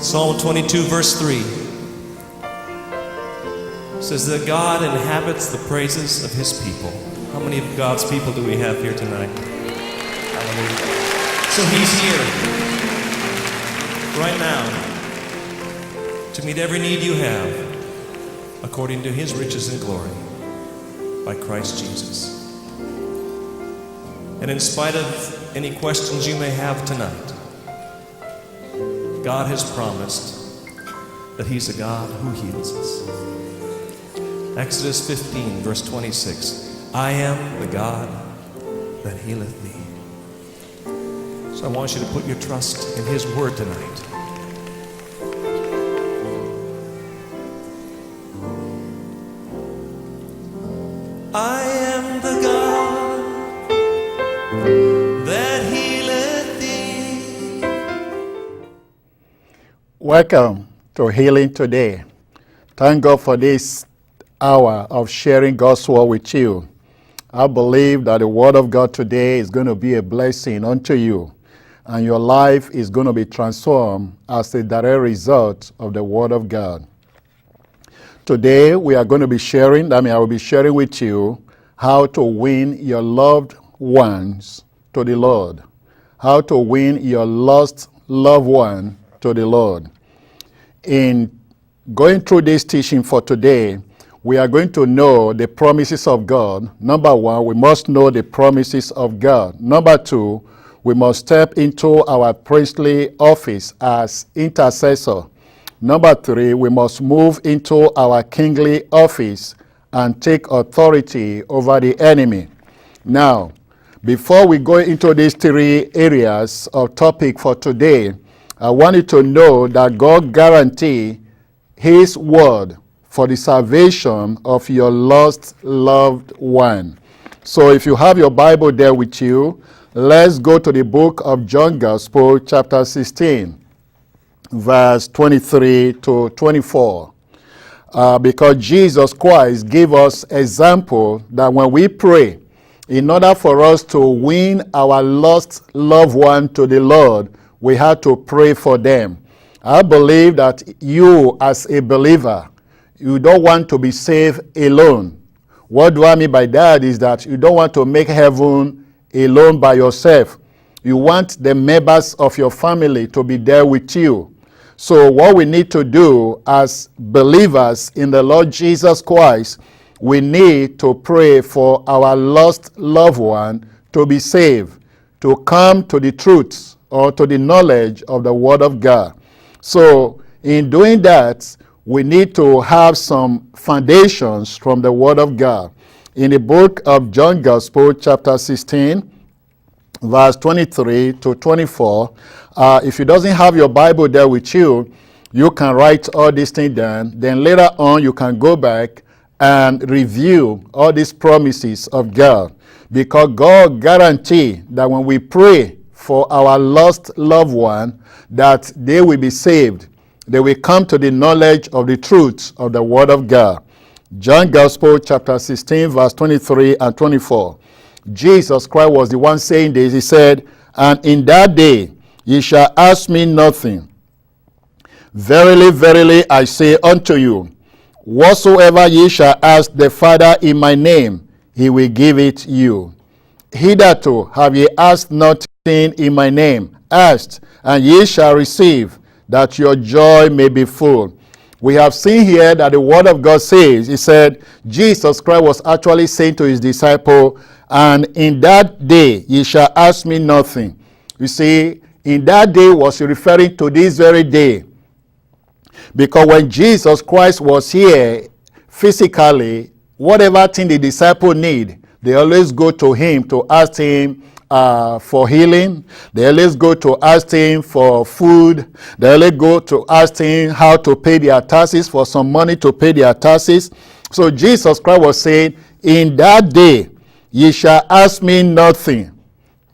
Psalm 22 verse 3 says that God inhabits the praises of his people. How many of God's people do we have here tonight? Hallelujah. So he's here right now to meet every need you have according to his riches and glory by Christ Jesus. And in spite of any questions you may have tonight, God has promised that he's a God who heals us. Exodus 15 verse 26, I am the God that healeth thee. So I want you to put your trust in his word tonight. I am the God that healeth thee. Welcome to Healing Today. Thank God for this hour of sharing God's word with you. I believe that the word of God today is going to be a blessing unto you, and your life is going to be transformed as a direct result of the word of God. Today we are going to be sharing, I will be sharing with you how to win your loved ones to the Lord. How to win your lost loved one to the Lord. In going through this teaching for today, we are going to know the promises of God. Number one, we must know the promises of God. Number two, we must step into our priestly office as intercessor. Number three, we must move into our kingly office and take authority over the enemy. Now, before we go into these three areas of topic for today, I want you to know that God guarantees his word for the salvation of your lost loved one. So if you have your Bible there with you, let's go to the book of John Gospel, chapter 16, verse 23 to 24. Because Jesus Christ gave us example that when we pray, in order for us to win our lost loved one to the Lord, we have to pray for them. I believe that you as a believer, you don't want to be saved alone. What do I mean by that is that you don't want to make heaven alone by yourself. You want the members of your family to be there with you. So what we need to do as believers in the Lord Jesus Christ, we need to pray for our lost loved one to be saved, to come to the truth or to the knowledge of the Word of God. So in doing that, we need to have some foundations from the Word of God. In the book of John Gospel, chapter 16, verse 23 to 24, if you doesn't have your Bible there with you, you can write all these things down. Then later on, you can go back and review all these promises of God. Because God guarantees that when we pray for our lost loved one, that they will be saved. They will come to the knowledge of the truth of the Word of God. John Gospel, chapter 16, verse 23 and 24. Jesus Christ was the one saying this. He said, and in that day ye shall ask me nothing. Verily, verily, I say unto you, whatsoever ye shall ask the Father in my name, he will give it you. Hitherto have ye asked nothing in my name. Ask, and ye shall receive, that your joy may be full. We have seen here that the Word of God says, he said, Jesus Christ was actually saying to his disciple, and in that day ye shall ask me nothing. You see, in that day was referring to this very day. Because when Jesus Christ was here physically, whatever thing the disciple need, they always go to him to ask him for healing. They always go to ask him for food. They always go to ask him how to pay their taxes, for some money to pay their taxes. So Jesus Christ was saying, in that day ye shall ask me nothing.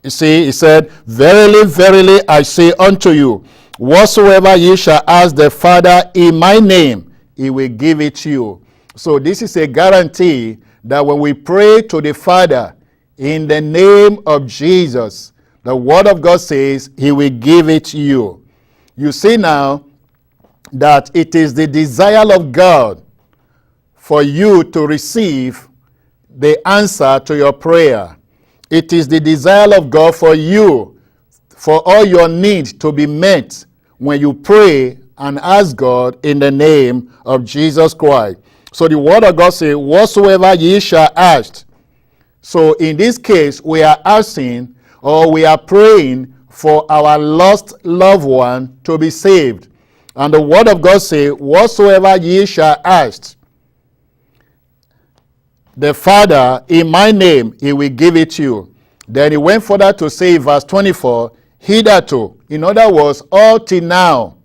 You see, he said, verily, verily, I say unto you, whatsoever ye shall ask the Father in my name, he will give it to you. So this is a guarantee that when we pray to the Father in the name of Jesus, the Word of God says he will give it to you. You see now, that it is the desire of God for you to receive the answer to your prayer. It is the desire of God for you, for all your needs to be met when you pray and ask God in the name of Jesus Christ. So the word of God says, whatsoever ye shall ask. So in this case, we are asking or we are praying for our lost loved one to be saved. And the word of God says, whatsoever ye shall ask the Father in my name, he will give it you. Then he went further to say, verse 24, hitherto, in other words, all till now,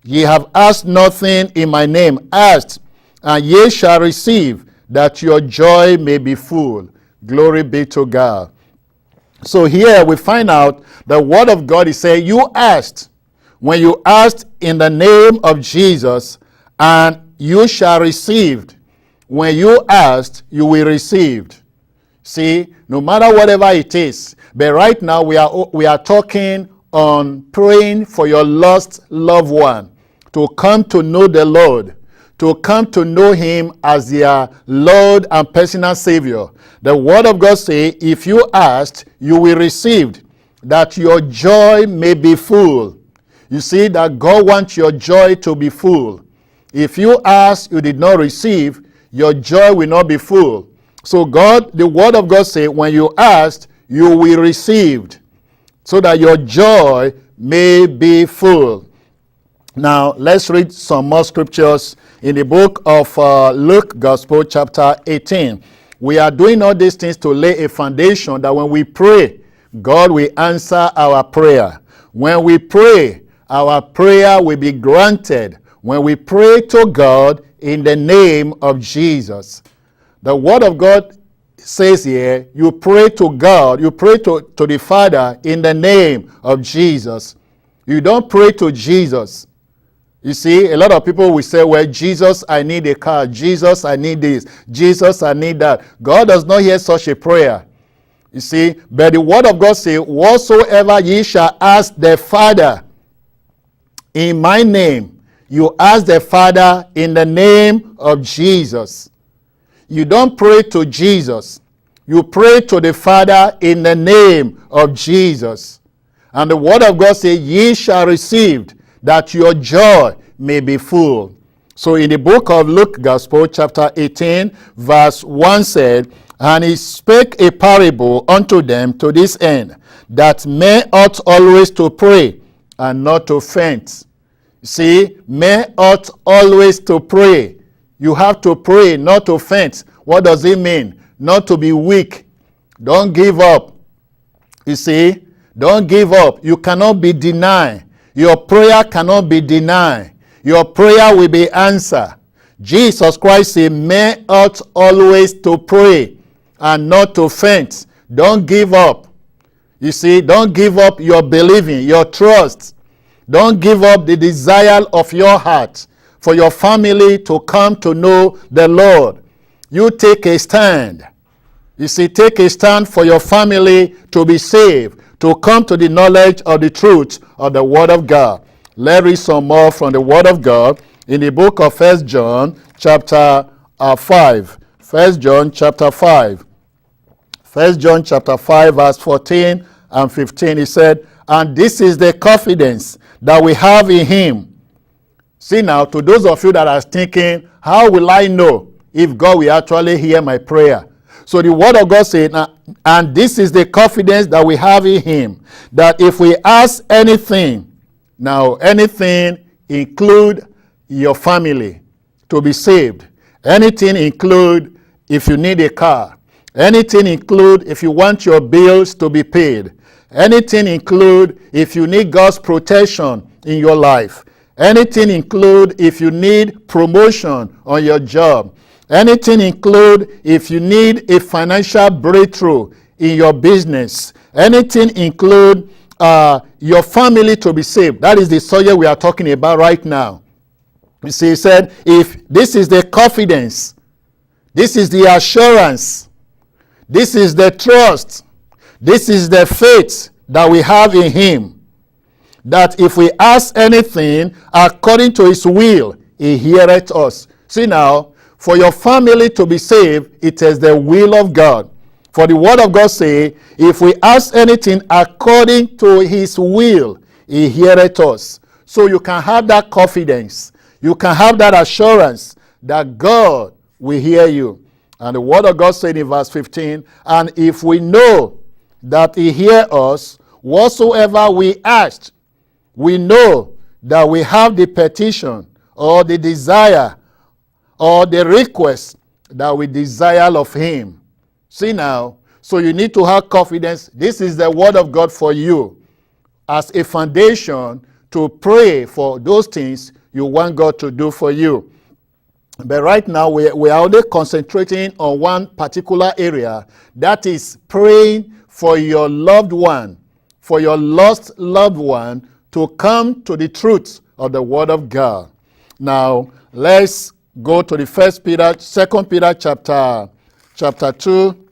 ye have asked nothing in my name. Ask, and ye shall receive, that your joy may be full. Glory be to God. So here we find out the word of God is saying, you asked. When you asked in the name of Jesus, and you shall receive. When you asked, you will receive. See, no matter whatever it is. But right now we are talking on praying for your lost loved one to come to know the Lord, to come to know him as their Lord and personal Savior. The word of God says, if you asked, you will receive, that your joy may be full. You see that God wants your joy to be full. If you ask, you did not receive, your joy will not be full. So God, the word of God says, when you asked, you will receive, so that your joy may be full. Now, let's read some more scriptures in the book of Luke Gospel, chapter 18. We are doing all these things to lay a foundation that when we pray, God will answer our prayer. When we pray, our prayer will be granted. When we pray to God in the name of Jesus. The word of God says here, you pray to God, you pray to the Father in the name of Jesus. You don't pray to Jesus. You see, a lot of people will say, well, Jesus, I need a car. Jesus, I need this. Jesus, I need that. God does not hear such a prayer. You see, but the word of God says, whatsoever ye shall ask the Father in my name, you ask the Father in the name of Jesus. You don't pray to Jesus. You pray to the Father in the name of Jesus. And the word of God says, ye shall receive, that your joy may be full. So in the book of Luke Gospel, chapter 18, verse 1 said, and he spake a parable unto them to this end, that men ought always to pray and not to faint. See, men ought always to pray. You have to pray, not to faint. What does it mean? Not to be weak. Don't give up. You see, don't give up. You cannot be denied. Your prayer cannot be denied. Your prayer will be answered. Jesus Christ said, men ought always to pray and not to faint. Don't give up. You see, don't give up your believing, your trust. Don't give up the desire of your heart for your family to come to know the Lord. You take a stand. You see, take a stand for your family to be saved, to come to the knowledge of the truth of the Word of God. Let's read some more from the Word of God in the book of 1 John chapter 5. 1 John chapter 5. 1 John chapter 5 verse 14 and 15. He said, and this is the confidence that we have in him. See now, to those of you that are thinking, how will I know if God will actually hear my prayer? So the word of God said, and this is the confidence that we have in him, that if we ask anything, now anything include your family to be saved. Anything include if you need a car. Anything include if you want your bills to be paid. Anything include if you need God's protection in your life. Anything include if you need promotion on your job. Anything include if you need a financial breakthrough in your business. Anything include your family to be saved. That is the subject we are talking about right now. You see, he said, if this is the confidence, this is the assurance, this is the trust, this is the faith that we have in him. that if we ask anything according to his will, he heareth us. See now, for your family to be saved, it is the will of God. For the word of God say, if we ask anything according to his will, he heareth us. So you can have that confidence. You can have that assurance that God will hear you. And the word of God said in verse 15, and if we know that he hear us, whatsoever we ask, we know that we have the petition or the desire or the request that we desire of him. See now, so you need to have confidence. This is the word of God for you as a foundation to pray for those things you want God to do for you. But right now, we are only concentrating on one particular area. That is praying for your loved one, for your lost loved one to come to the truth of the word of God. Now, let's go to the 2 Peter chapter 2,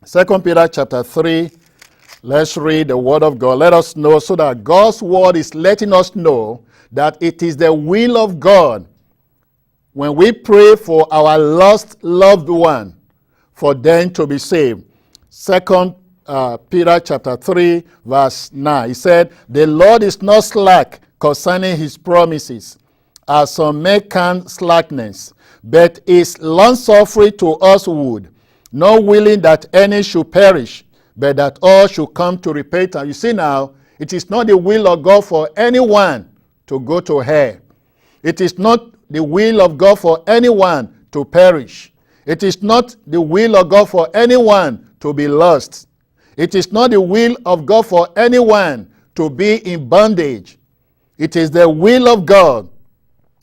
2 Peter chapter 3. Let's read the word of God. Let us know, so that God's word is letting us know that it is the will of God when we pray for our lost loved one, for them to be saved. 2 Peter chapter 3, verse 9. He said, the Lord is not slack concerning his promises, as some men count slackness, but is longsuffering to usward, not willing that any should perish, but that all should come to repentance. You see now, it is not the will of God for anyone to go to hell. It is not the will of God for anyone to perish. It is not the will of God for anyone to be lost. It is not the will of God for anyone to be in bondage. It is the will of God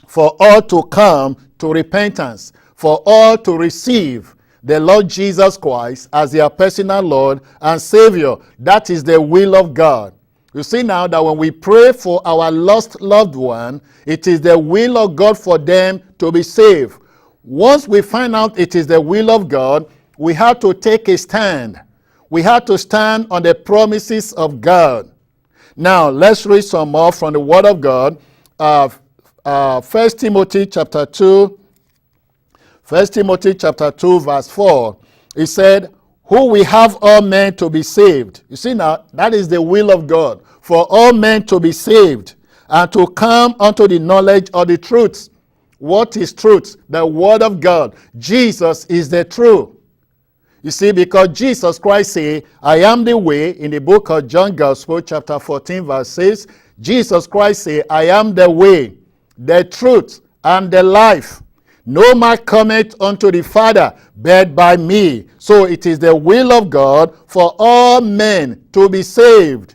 for all to come to repentance, for all to receive the Lord Jesus Christ as their personal Lord and Savior. That is the will of God. You see now that when we pray for our lost loved one, it is the will of God for them to be saved. Once we find out it is the will of God, we have to take a stand. We have to stand on the promises of God. Now, let's read some more from the Word of God. 1 Timothy chapter 2, 1 Timothy chapter 2, verse 4. It said, who we have all men to be saved. You see now, that is the will of God, for all men to be saved and to come unto the knowledge of the truth. What is truth? The word of God. Jesus is the truth. You see, because Jesus Christ said, I am the way, in the book of John Gospel, chapter 14, verse 6, Jesus Christ said, I am the way, the truth, and the life. No man cometh unto the Father, but by me. So it is the will of God for all men to be saved.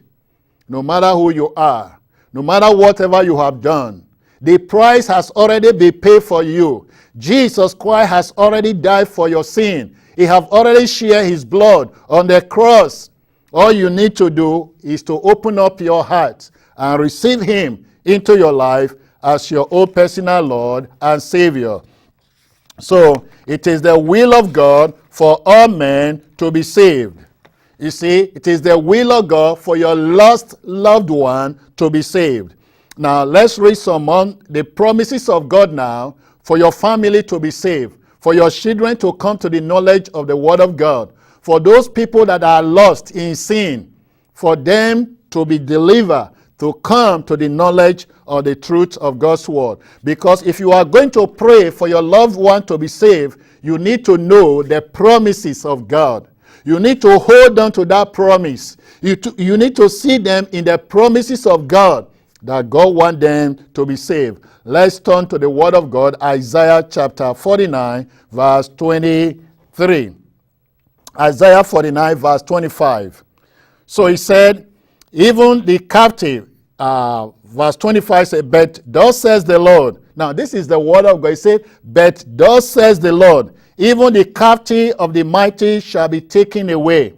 No matter who you are, no matter whatever you have done, the price has already been paid for you. Jesus Christ has already died for your sin. He have already shed his blood on the cross. All you need to do is to open up your heart and receive him into your life as your own personal Lord and Savior. So it is the will of God for all men to be saved. You see, it is the will of God for your lost loved one to be saved. Now let's read some on the promises of God now for your family to be saved, for your children to come to the knowledge of the word of God, for those people that are lost in sin, for them to be delivered, to come to the knowledge of the truth of God's word. Because if you are going to pray for your loved one to be saved, you need to know the promises of God. You need to hold on to that promise. You need to see them in the promises of God, that God wants them to be saved. Let's turn to the word of God, Isaiah chapter 49, verse 23. Isaiah 49, verse 25. So he said, even the captive, verse 25 says, but thus says the Lord. Now this is the word of God. He said, but thus says the Lord, even the captive of the mighty shall be taken away.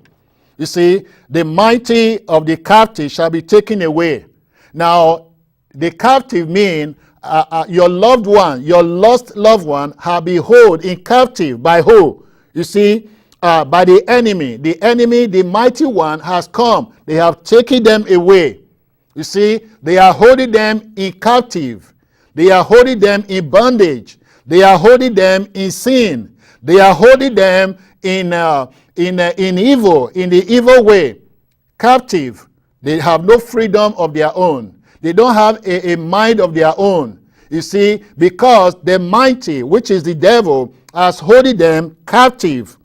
You see, the mighty of the captive shall be taken away. Now, the captive mean your loved one, your lost loved one, have been held in captive by who? You see, by the enemy. The enemy, the mighty one, has come. They have taken them away. You see, they are holding them in captive. They are holding them in bondage. They are holding them in sin. They are holding them in evil, in the evil way, captive. They have no freedom of their own. They don't have a mind of their own. You see, because the mighty, which is the devil, has holding them captive.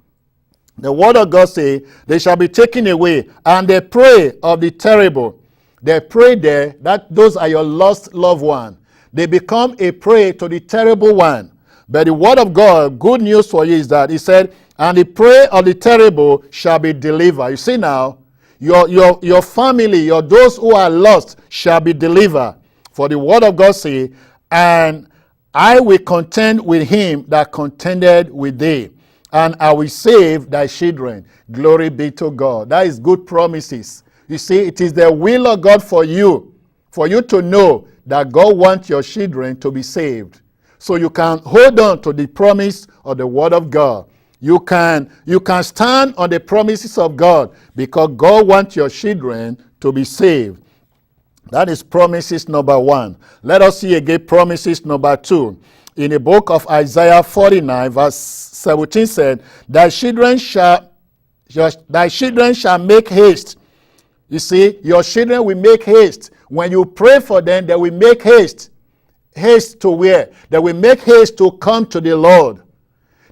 The word of God says, they shall be taken away, and the prey of the terrible. They prey there, that those are your lost loved one. They become a prey to the terrible one. But the word of God, good news for you is that he said, and the prey of the terrible shall be delivered. You see now, your family, those who are lost shall be delivered. For the word of God says, and I will contend with him that contended with thee, and I will save thy children. Glory be to God. That is good promises. You see, it is the will of God for you to know that God wants your children to be saved. So you can hold on to the promise of the word of God. You can stand on the promises of God because God wants your children to be saved. That is promises number 1. Let us see again promises number 2. In the book of Isaiah 49, verse 17 said, thy children shall make haste. You see, your children will make haste. When you pray for them, they will make haste. Haste to where? They will make haste to come to the Lord.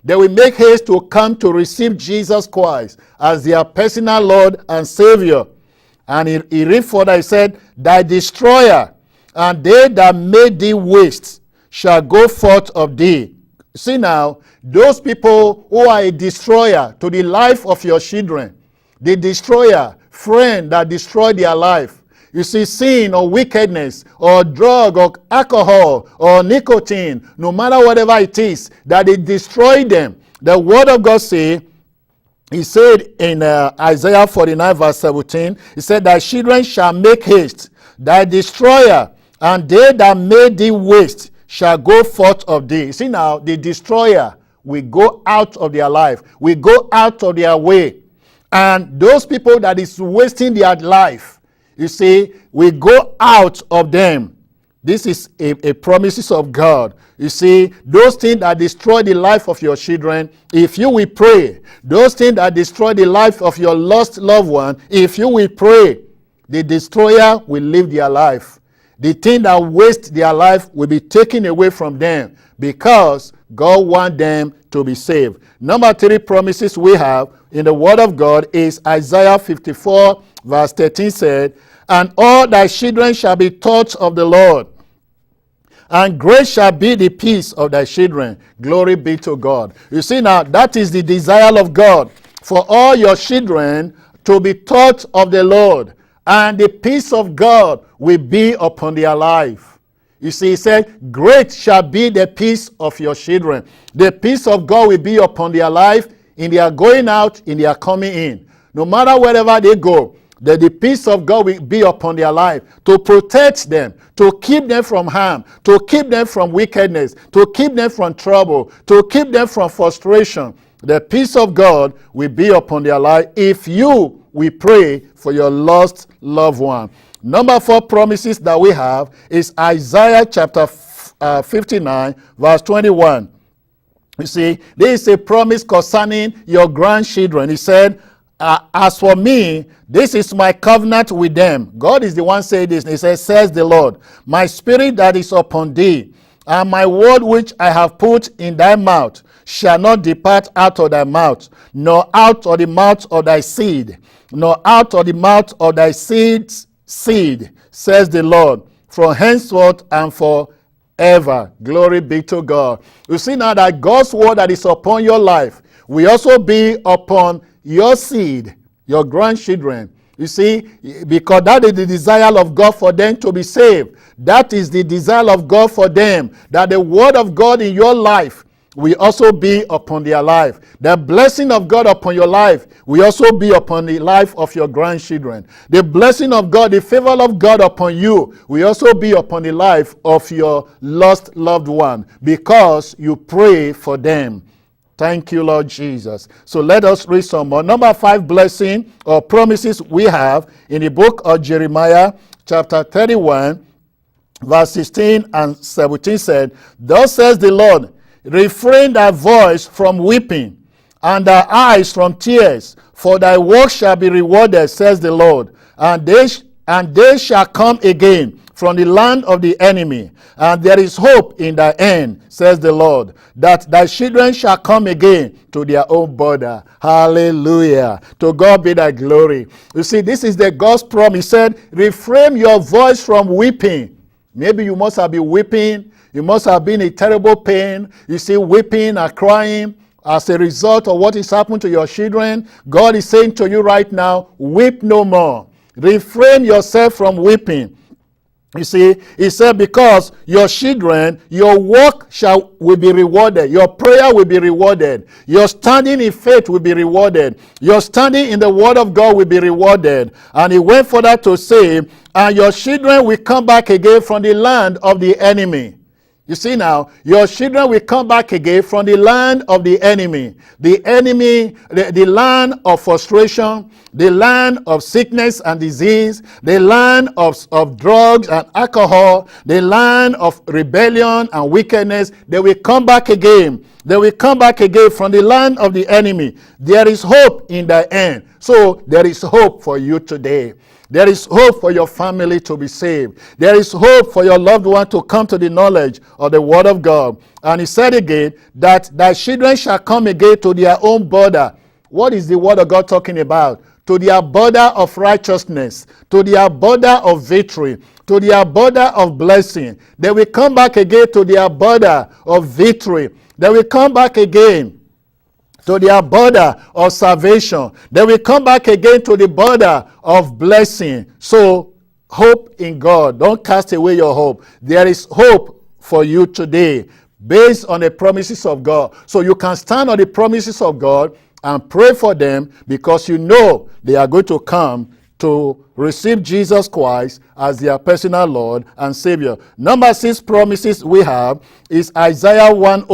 They will make haste to come to receive Jesus Christ as their personal Lord and Savior. And he read further, he said, thy destroyer and they that made thee waste shall go forth of thee. See now, those people who are a destroyer to the life of your children, the destroyer, friend that destroyed their life. You see, sin or wickedness or drug or alcohol or nicotine, no matter whatever it is, that it destroyed them. The word of God says, he said in Isaiah 49 verse 17, he said, thy children shall make haste, thy destroyer, and they that made thee waste shall go forth of thee. See now, the destroyer will go out of their life, will go out of their way. And those people that is wasting their life, you see, we go out of them. This is a promises of God. You see, those things that destroy the life of your children, if you will pray, those things that destroy the life of your lost loved one, if you will pray, the destroyer will live their life. The thing that waste their life will be taken away from them because God wants them to be saved. Number 3 promises we have in the word of God is Isaiah 54 verse 13 said, and all thy children shall be taught of the Lord, and great shall be the peace of thy children. Glory be to God. You see now, that is the desire of God, for all your children to be taught of the Lord, and the peace of God will be upon their life. You see, he said, great shall be the peace of your children. The peace of God will be upon their life, in their going out, in their coming in. No matter wherever they go, that the peace of God will be upon their life to protect them, to keep them from harm, to keep them from wickedness, to keep them from trouble, to keep them from frustration. The peace of God will be upon their life if you will pray for your lost loved one. Number 4 promises that we have is Isaiah chapter 59 verse 21. You see, this is a promise concerning your grandchildren. He said, as for me, this is my covenant with them. God is the one saying this. He says, says the Lord, my spirit that is upon thee, and my word which I have put in thy mouth, shall not depart out of thy mouth, nor out of the mouth of thy seed, nor out of the mouth of thy seed's seed, says the Lord, from henceforth and forever. Glory be to God. You see now that God's word that is upon your life will also be upon your seed, your grandchildren. You see, because that is the desire of God for them to be saved. That is the desire of God for them, that the word of God in your life will also be upon their life. The blessing of God upon your life will also be upon the life of your grandchildren. The blessing of God, the favor of God upon you will also be upon the life of your lost loved one, because you pray for them. Thank you, Lord Jesus. So let us read some more. Number 5 blessing or promises we have in the book of Jeremiah, chapter 31, verse 16 and 17 said, Thus says the Lord, refrain thy voice from weeping, and thy eyes from tears, for thy work shall be rewarded, says the Lord. And they shall come again from the land of the enemy, and there is hope in thy end, says the Lord, that thy children shall come again to their own border. Hallelujah. To God be thy glory. You see, this is the God's promise. He said, refrain your voice from weeping. Maybe you must have been weeping. You must have been in terrible pain. You see, weeping and crying as a result of what is happening to your children. God is saying to you right now, weep no more. Refrain yourself from weeping. You see, he said, because your children, your work will be rewarded. Your prayer will be rewarded. Your standing in faith will be rewarded. Your standing in the word of God will be rewarded. And he went further to say, and your children will come back again from the land of the enemy. You see now, your children will come back again from the land of the enemy. The enemy, the land of frustration, the land of sickness and disease, the land of drugs and alcohol, the land of rebellion and wickedness. They will come back again. They will come back again from the land of the enemy. There is hope in the end. So there is hope for you today. There is hope for your family to be saved. There is hope for your loved one to come to the knowledge of the word of God. And he said again that thy children shall come again to their own border. What is the word of God talking about? To their border of righteousness, to their border of victory, to their border of blessing. They will come back again to their border of victory. They will come back again to their border of salvation. They will come back again to the border of blessing. So, hope in God. Don't cast away your hope. There is hope for you today based on the promises of God. So you can stand on the promises of God and pray for them because you know they are going to come to receive Jesus Christ as their personal Lord and Savior. Number 6 promises we have is Isaiah 1,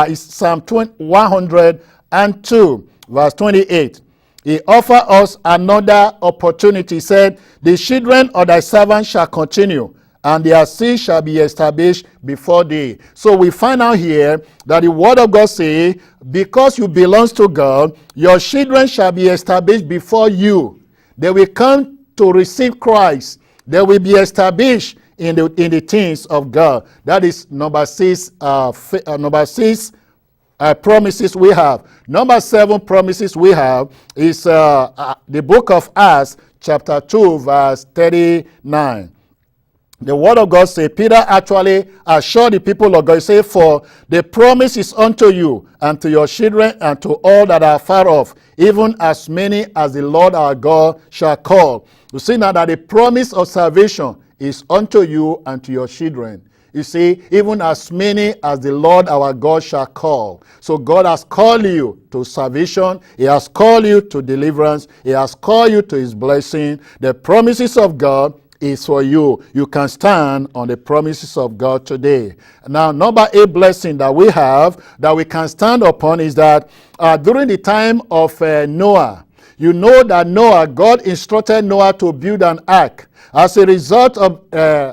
is Psalm 102, verse 28. He offered us another opportunity. He said, the children of thy servants shall continue, and their seed shall be established before thee. So we find out here that the word of God says, because you belong to God, your children shall be established before you. They will come to receive Christ. They will be established in the things of God. That is number 6. Promises we have. Number 7 promises we have is the book of Acts, chapter 2, verse 39. The word of God says, Peter actually assured the people of God, he said, for the promise is unto you and to your children and to all that are far off, even as many as the Lord our God shall call. You see now that the promise of salvation is unto you and to your children. You see, even as many as the Lord our God shall call. So God has called you to salvation. He has called you to deliverance. He has called you to his blessing. The promises of God is for you. You can stand on the promises of God today. Now, number 8 blessing that we have, that we can stand upon is that during the time of Noah, you know that Noah, God instructed Noah to build an ark. As a result of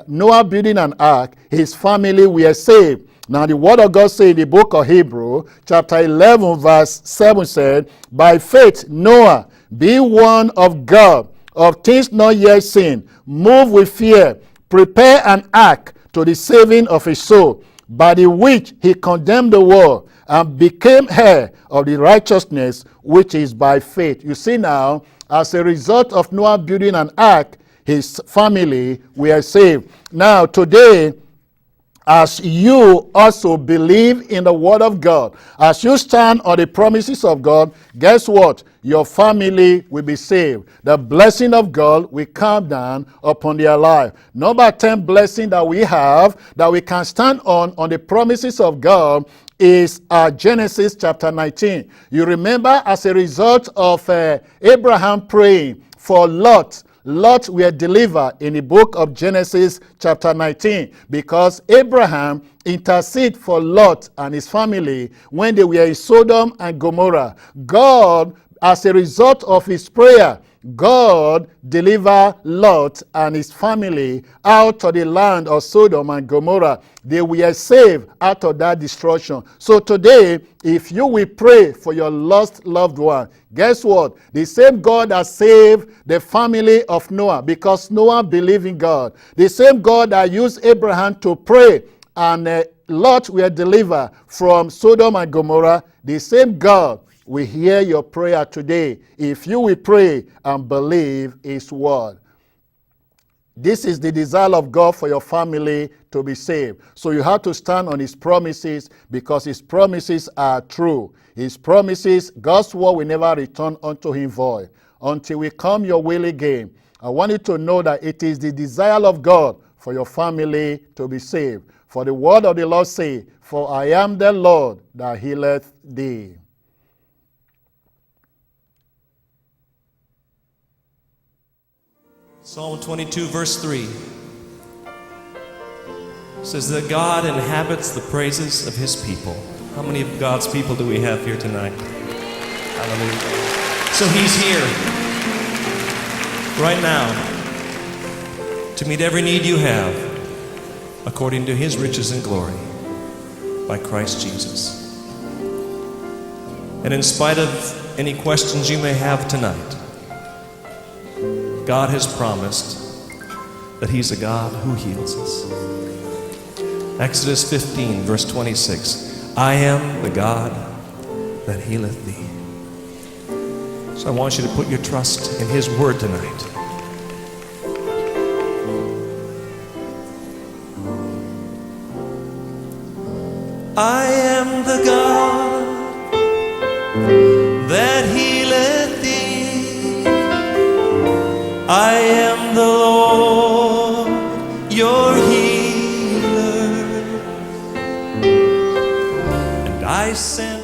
Noah building an ark, his family were saved. Now the word of God says in the book of Hebrews, chapter 11, verse 7 said, by faith Noah, being one of God, of things not yet seen, moved with fear, prepared an ark to the saving of his soul, by the which he condemned the world, and became heir of the righteousness which is by faith. You see now, as a result of Noah building an ark, his family were saved. Now today, as you also believe in the word of God, as you stand on the promises of God, guess what? Your family will be saved. The blessing of God will come down upon their life. Number 10 blessing that we have, that we can stand on the promises of God, is Genesis chapter 19. You remember, as a result of Abraham praying for Lot, Lot were delivered in the book of Genesis chapter 19 because Abraham interceded for Lot and his family when they were in Sodom and Gomorrah. God, as a result of his prayer, God delivered Lot and his family out of the land of Sodom and Gomorrah. They were saved out of that destruction. So today, if you will pray for your lost loved one, guess what? The same God that saved the family of Noah, because Noah believed in God. The same God that used Abraham to pray and Lot were delivered from Sodom and Gomorrah. The same God will hear your prayer today if you will pray and believe his word. This is the desire of God for your family to be saved. So you have to stand on his promises because his promises are true. His promises, God's word will never return unto him void. Until we come your will again, I want you to know that it is the desire of God for your family to be saved. For the word of the Lord say, "For I am the Lord that healeth thee." Psalm 22, verse 3 says that God inhabits the praises of his people. How many of God's people do we have here tonight? Hallelujah. So he's here right now to meet every need you have according to his riches and glory by Christ Jesus. And in spite of any questions you may have tonight, God has promised that he's a God who heals us. Exodus 15, verse 26, I am the God that healeth thee. So I want you to put your trust in his word tonight. I am the God that healeth thee. I am the Lord, your healer, and I send